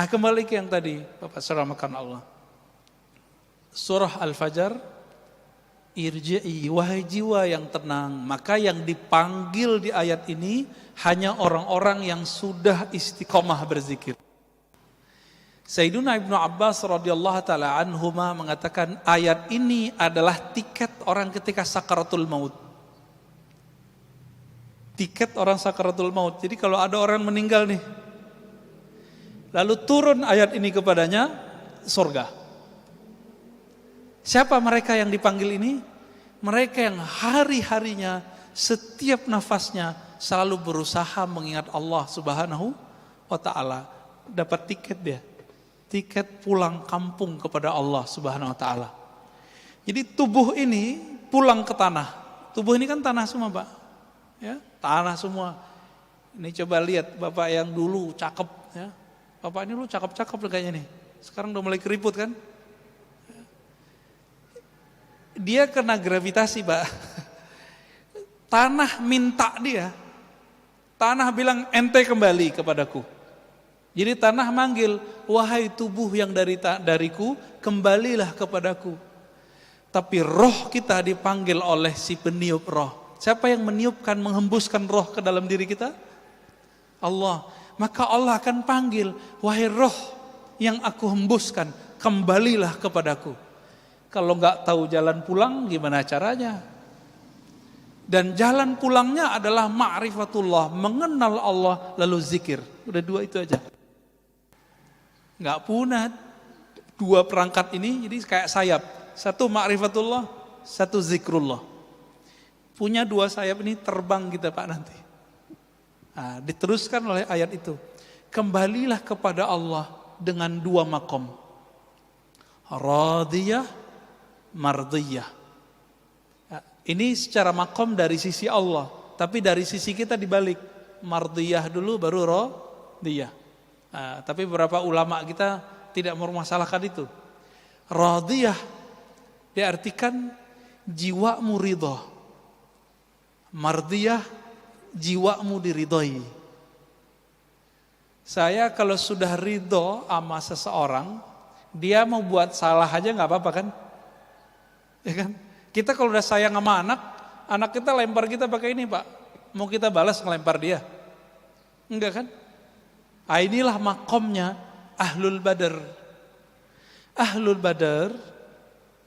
Kembali ke yang tadi, Bapak selamatkan Allah. Surah Al-Fajr, irji'i wahai jiwa yang tenang. Maka yang dipanggil di ayat ini hanya orang-orang yang sudah istiqomah berzikir. Sayyiduna Ibnu Abbas radhiyallahu taala anhuma mengatakan ayat ini adalah tiket orang ketika sakaratul maut. Tiket orang sakaratul maut. Jadi kalau ada orang meninggal nih, lalu turun ayat ini kepadanya, surga. Siapa mereka yang dipanggil ini? Mereka yang hari-harinya, setiap nafasnya selalu berusaha mengingat Allah Subhanahu wa taala. Dapat tiket dia. Tiket pulang kampung kepada Allah Subhanahu wa taala. Jadi tubuh ini pulang ke tanah. Tubuh ini kan tanah semua, Pak. Ya, tanah semua. Ini coba lihat Bapak yang dulu cakep ya. Bapak ini lu cakep-cakep kayaknya nih. Sekarang udah mulai keriput kan? Dia kena gravitasi, Pak. Tanah minta dia. Tanah bilang ente kembali kepadaku. Jadi tanah manggil, wahai tubuh yang dariku, kembalilah kepadaku. Tapi roh kita dipanggil oleh si peniup roh. Siapa yang meniupkan, menghembuskan roh ke dalam diri kita? Allah. Maka Allah akan panggil, wahai roh yang aku hembuskan, kembalilah kepadaku. Kalau nggak tahu jalan pulang, gimana caranya? Dan jalan pulangnya adalah ma'rifatullah, mengenal Allah lalu zikir. Udah dua itu aja. Nggak punah dua perangkat ini, jadi kayak sayap. Satu ma'rifatullah, satu zikrullah. Punya dua sayap ini terbang kita Pak nanti. Nah, diteruskan oleh ayat itu. Kembalilah kepada Allah dengan dua makom. Radiyah, mardiyah. Nah, ini secara makom dari sisi Allah. Tapi dari sisi kita dibalik. Mardiyah dulu baru radiyah. Nah, tapi beberapa ulama kita tidak mempermasalahkan itu. Radiyah diartikan jiwamu ridha. Mardiyah, jiwamu diridhoi. Saya kalau sudah ridho sama seseorang, dia mau buat salah aja nggak apa-apa kan? Ya kan? Kita kalau udah sayang sama anak kita lempar kita pakai ini Pak. Mau kita balas ngelempar dia? Enggak kan? Inilah makomnya Ahlul Badar. Ahlul Badar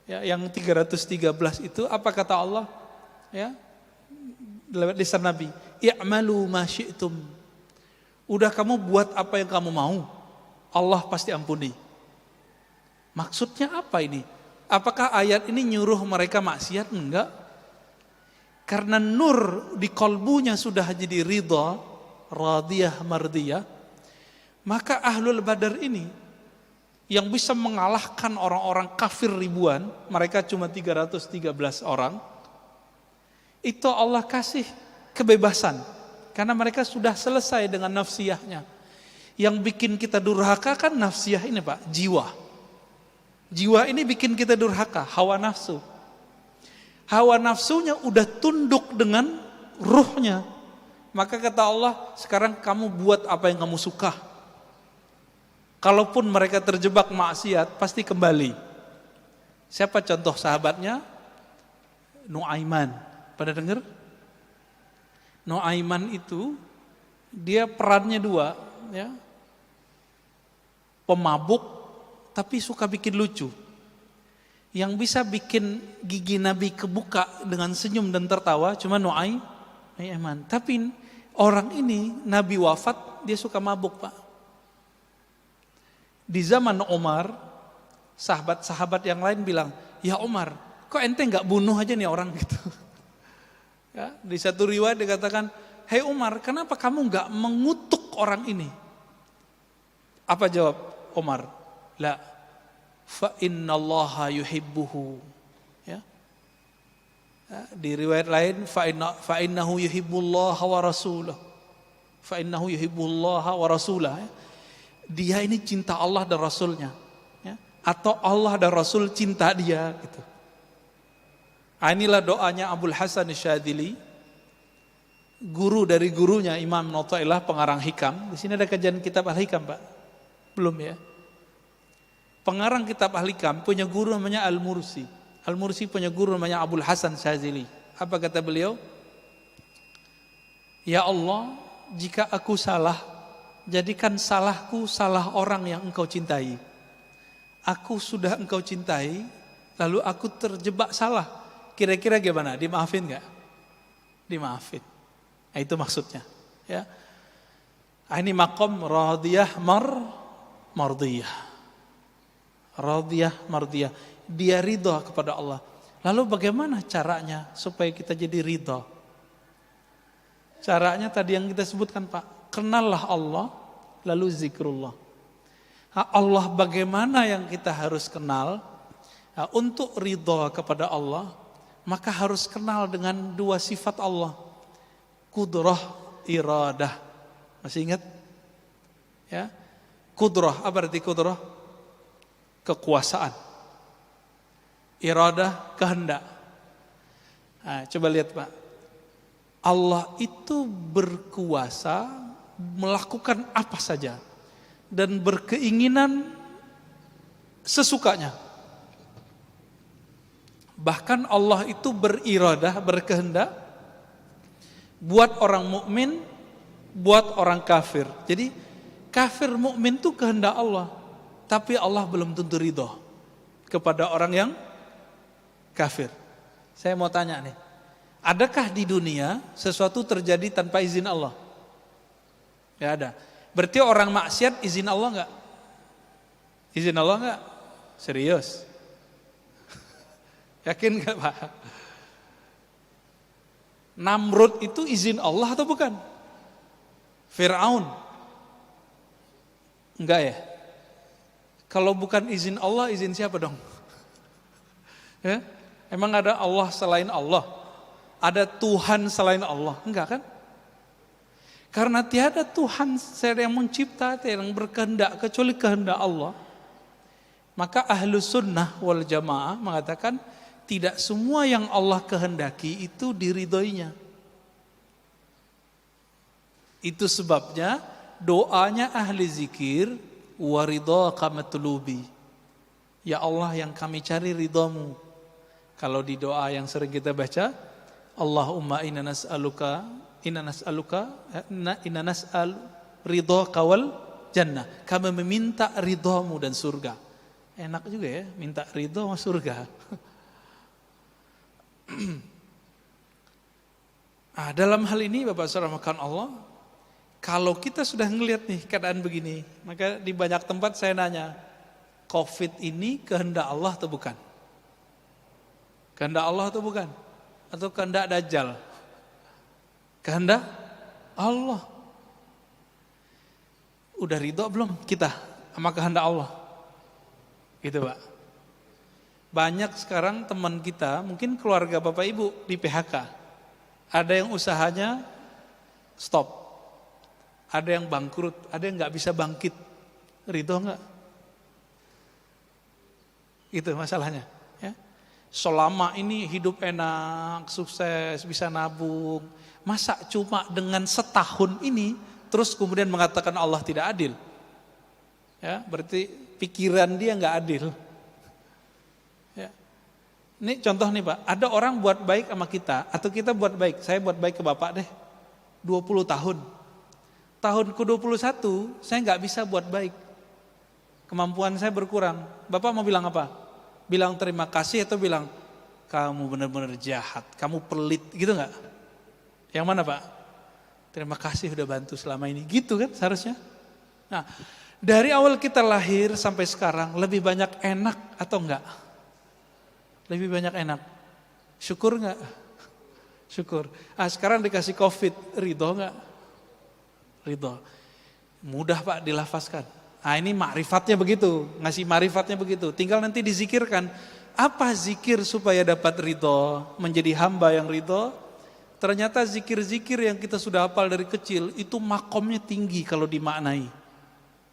ya, yang 313 itu apa kata Allah? Ya. Lewat lisan Nabi, i'malu ma syi'tum. Udah kamu buat apa yang kamu mau, Allah pasti ampuni. Maksudnya apa ini? Apakah ayat ini nyuruh mereka maksiat? Enggak. Karena nur di kolbunya sudah jadi ridha, radiyah, mardiyah, maka Ahlul Badar ini yang bisa mengalahkan orang-orang kafir ribuan, mereka cuma 313 orang, itu Allah kasih kebebasan. Karena mereka sudah selesai dengan nafsiyahnya. Yang bikin kita durhaka kan nafsiyah ini Pak, jiwa. Jiwa ini bikin kita durhaka, hawa nafsu. Hawa nafsunya udah tunduk dengan ruhnya. Maka kata Allah, sekarang kamu buat apa yang kamu suka. Kalaupun mereka terjebak maksiat, pasti kembali. Siapa contoh sahabatnya? Nuaiman. Pada dengar? Nuaiman itu dia perannya dua, ya. Pemabuk tapi suka bikin lucu. Yang bisa bikin gigi Nabi kebuka dengan senyum dan tertawa cuma Nuaiman. Tapi orang ini Nabi wafat dia suka mabuk, Pak. Di zaman Umar, sahabat-sahabat yang lain bilang, "Ya Umar, kok ente enggak bunuh aja nih orang gitu?" Ya, di satu riwayat dikatakan, "Hei Umar, kenapa kamu enggak mengutuk orang ini?" Apa jawab Umar? La, fa innallaha yuhibbuhu. Ya. Ya, di riwayat lain, fa innahu yuhibbullaha wa rasulahu. Fa innahu yuhibbullaha wa rasulahu. Ya. Dia ini cinta Allah dan Rasulnya. Ya. Atau Allah dan Rasul cinta dia gitu. Inilah doanya Abul Hasan Syadzili, guru dari gurunya Imam Nu'taillah pengarang Hikam. Di sini ada kajian kitab Al-Hikam, Pak. Belum ya. Pengarang kitab Al-Hikam punya guru namanya Al-Mursi. Al-Mursi punya guru namanya Abul Hasan Syazili. Apa kata beliau? Ya Allah, jika aku salah, jadikan salahku salah orang yang engkau cintai. Aku sudah engkau cintai, lalu aku terjebak salah. Kira-kira gimana? Dimaafin gak? Dimaafin. Nah, itu maksudnya. Ya. Ini maqam radiyah mardiyah. Radiyah mardiyah. Dia ridha kepada Allah. Lalu bagaimana caranya supaya kita jadi ridha? Caranya tadi yang kita sebutkan Pak. Kenallah Allah, lalu zikrullah. Allah bagaimana yang kita harus kenal? Untuk ridha kepada Allah, maka harus kenal dengan dua sifat Allah. Qudrah, iradah. Masih ingat? Ya. Qudrah, apa arti qudrah? Kekuasaan. Iradah, kehendak. Nah, coba lihat Pak. Allah itu berkuasa melakukan apa saja dan berkeinginan sesukanya. Bahkan Allah itu beriradah, berkehendak buat orang mukmin, buat orang kafir. Jadi kafir mukmin itu kehendak Allah, tapi Allah belum tentu ridho kepada orang yang kafir. Saya mau tanya nih, adakah di dunia sesuatu terjadi tanpa izin Allah? Gak ada. Berarti orang maksiat izin Allah enggak? Izin Allah enggak? Serius? Yakin enggak Pak? Namrud itu izin Allah atau bukan? Fir'aun? Enggak ya? Kalau bukan izin Allah, izin siapa dong? Ya? Emang ada Allah selain Allah? Ada Tuhan selain Allah? Enggak kan? Karena tiada Tuhan yang mencipta, yang berkehendak kecuali kehendak Allah. Maka ahlu sunnah wal jamaah mengatakan tidak semua yang Allah kehendaki itu diridhoinya. Itu sebabnya doanya ahli zikir waridhaka matlubi. Ya Allah, yang kami cari ridhamu. Kalau di doa yang sering kita baca, Allahumma inna nas'aluka ridhaka wal jannah. Kami meminta ridhamu dan surga. Enak juga ya, minta ridha sama surga. Dalam hal ini Bapak Saudara makan Allah, kalau kita sudah ngelihat nih keadaan begini, maka di banyak tempat saya nanya, COVID ini kehendak Allah atau bukan? Kehendak Allah atau bukan? Atau kehendak Dajjal? Kehendak Allah. Udah ridho belum kita sama kehendak Allah? Gitu Pak. Banyak sekarang teman kita, mungkin keluarga Bapak Ibu di PHK. Ada yang usahanya stop. Ada yang bangkrut, ada yang gak bisa bangkit. Ridho gak? Itu masalahnya. Ya. Selama ini hidup enak, sukses, bisa nabung. Masa cuma dengan setahun ini terus kemudian mengatakan Allah tidak adil? Ya, berarti pikiran dia nggak adil. Ya. Ini contoh nih Pak, ada orang buat baik sama kita atau kita buat baik. Saya buat baik ke Bapak deh 20 tahun. Tahun ke-21 saya nggak bisa buat baik. Kemampuan saya berkurang. Bapak mau bilang apa? Bilang terima kasih atau bilang kamu benar-benar jahat, kamu pelit, gitu nggak? Yang mana Pak? Terima kasih udah bantu selama ini, gitu kan seharusnya. Nah, dari awal kita lahir sampai sekarang lebih banyak enak atau enggak? Lebih banyak enak. Syukur enggak? Syukur. Sekarang dikasih COVID, ridho enggak? Ridho. Mudah Pak dilafazkan. Ini makrifatnya begitu, ngasih makrifatnya begitu. Tinggal nanti dizikirkan. Apa zikir supaya dapat ridho, menjadi hamba yang ridho? Ternyata zikir-zikir yang kita sudah hafal dari kecil itu makomnya tinggi kalau dimaknai.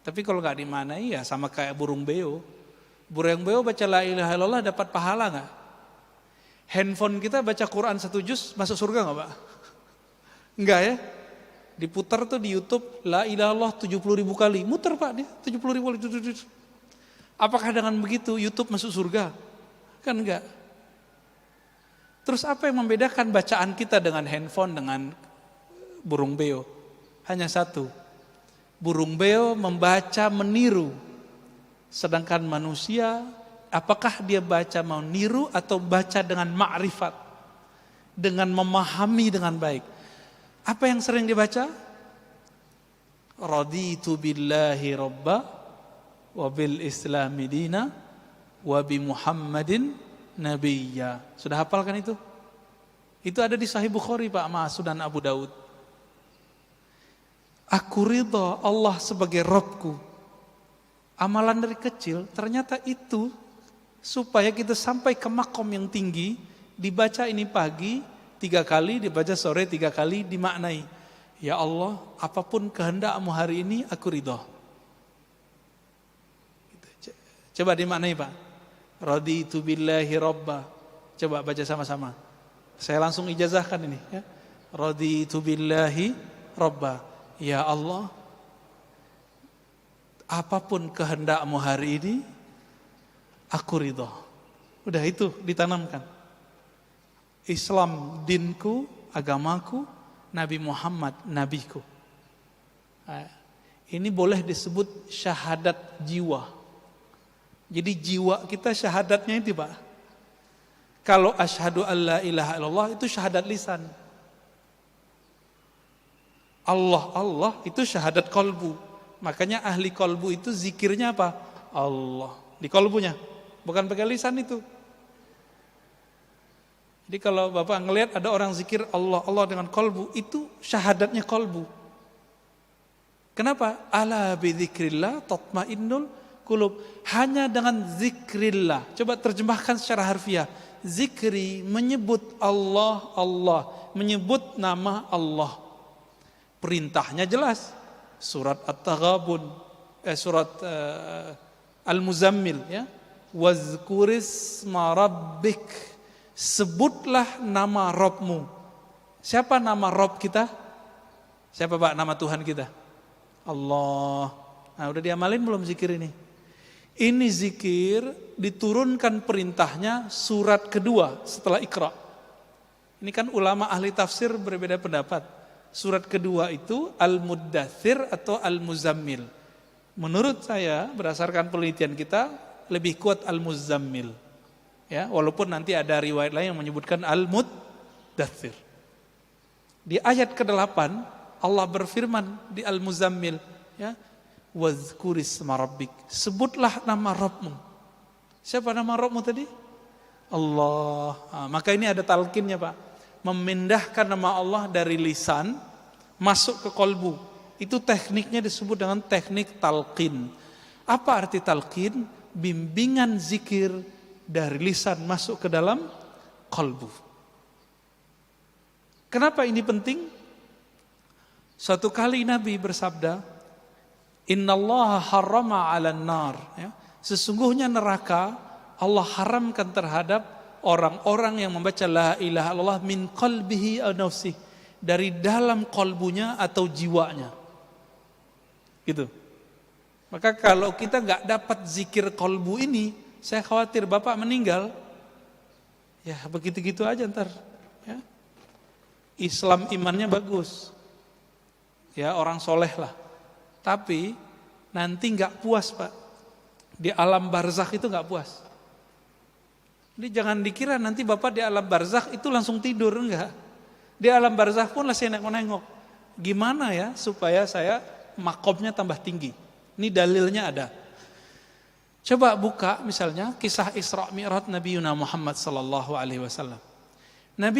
Tapi kalau nggak dimaknai ya sama kayak burung beo. Burung beo baca la ilaha illallah dapat pahala nggak? Handphone kita baca Quran 1 juz masuk surga nggak Pak? Enggak ya? Diputar tuh di YouTube, la ilaha illallah 70.000 kali. Muter Pak dia, 70.000 kali. Apakah dengan begitu YouTube masuk surga? Kan enggak. Terus apa yang membedakan bacaan kita dengan handphone, dengan burung beo? Hanya satu. Burung beo membaca meniru. Sedangkan manusia, apakah dia baca mau niru atau baca dengan ma'rifat? Dengan memahami dengan baik. Apa yang sering dibaca? Raditu billahi rabba wa bil islami dina wa bi Muhammadin nabiyya. Sudah hafalkan itu? Itu ada di Sahih Bukhari Pak, sama Sunan Abu Daud. Aku ridha Allah sebagai Rabbku. Amalan dari kecil, ternyata itu supaya kita sampai ke makom yang tinggi, dibaca ini pagi 3 kali, dibaca sore 3 kali, dimaknai. Ya Allah, apapun kehendak-Mu hari ini, aku ridha. Coba dimaknai Pak. Raditu billahi rabba. Coba baca sama-sama. Saya langsung ijazahkan ini. Ya. Raditu billahi rabba. Ya Allah, apapun kehendak-Mu hari ini, aku ridha. Udah itu ditanamkan. Islam dinku, agamaku, Nabi Muhammad nabiku. Ini boleh disebut syahadat jiwa. Jadi jiwa kita syahadatnya itu Pak. Kalau asyhadu alla ilaha illallah itu syahadat lisan. Allah itu syahadat kolbu. Makanya ahli kolbu itu zikirnya apa? Allah. Di kolbunya. Bukan pakai lisan itu. Jadi kalau Bapak ngelihat ada orang zikir Allah dengan kolbu, itu syahadatnya kolbu. Kenapa? Ala bidzikrillah tatmainnul qulub. Hanya dengan zikrillah. Coba terjemahkan secara harfiah. Zikri menyebut Allah, menyebut nama Allah. Perintahnya jelas. Surat At-Taghabun, surat Al-Muzammil, ya. Wazkurisma rabbik. Sebutlah nama Rabbmu. Siapa nama Rabb kita? Siapa Pak nama Tuhan kita? Allah. Nah, udah diamalin belum zikir ini? Ini zikir diturunkan perintahnya surat kedua setelah Iqra. Ini kan ulama ahli tafsir berbeda pendapat. Surat kedua itu Al-Muddathir atau Al-Muzammil. Menurut saya berdasarkan penelitian kita lebih kuat Al-Muzammil. Ya, walaupun nanti ada riwayat lain yang menyebutkan Al-Muddathir. Di ayat ke-8 Allah berfirman di Al-Muzammil, ya, wazkurisma rabbik. Sebutlah nama Rabbmu. Siapa nama Rabbmu tadi? Allah. Nah, maka ini ada talqinnya Pak. Memindahkan nama Allah dari lisan masuk ke kolbu. Itu tekniknya disebut dengan teknik talqin. Apa arti talqin? Bimbingan zikir dari lisan masuk ke dalam kolbu. Kenapa ini penting? Suatu kali Nabi bersabda, Innallaha harrama 'alan nar, ya. Sesungguhnya neraka Allah haramkan terhadap orang-orang yang membaca la ilaha illallah min qalbihi aw nafsihi, dari dalam kolbunya atau jiwanya. Gitu. Maka kalau kita enggak dapat zikir kolbu ini, saya khawatir Bapak meninggal. Ya begitu-gitu aja ntar, ya. Islam imannya bagus. Ya orang soleh lah. Tapi nanti enggak puas Pak. Di alam barzakh itu enggak puas. Jadi jangan dikira nanti Bapak di alam barzakh itu langsung tidur, enggak. Di alam barzakh pun masih nengok-nengok. Gimana ya supaya saya makomnya tambah tinggi. Ini dalilnya ada. Coba buka misalnya kisah Isra Mi'raj Nabi Muhammad sallallahu alaihi wasallam. Nabi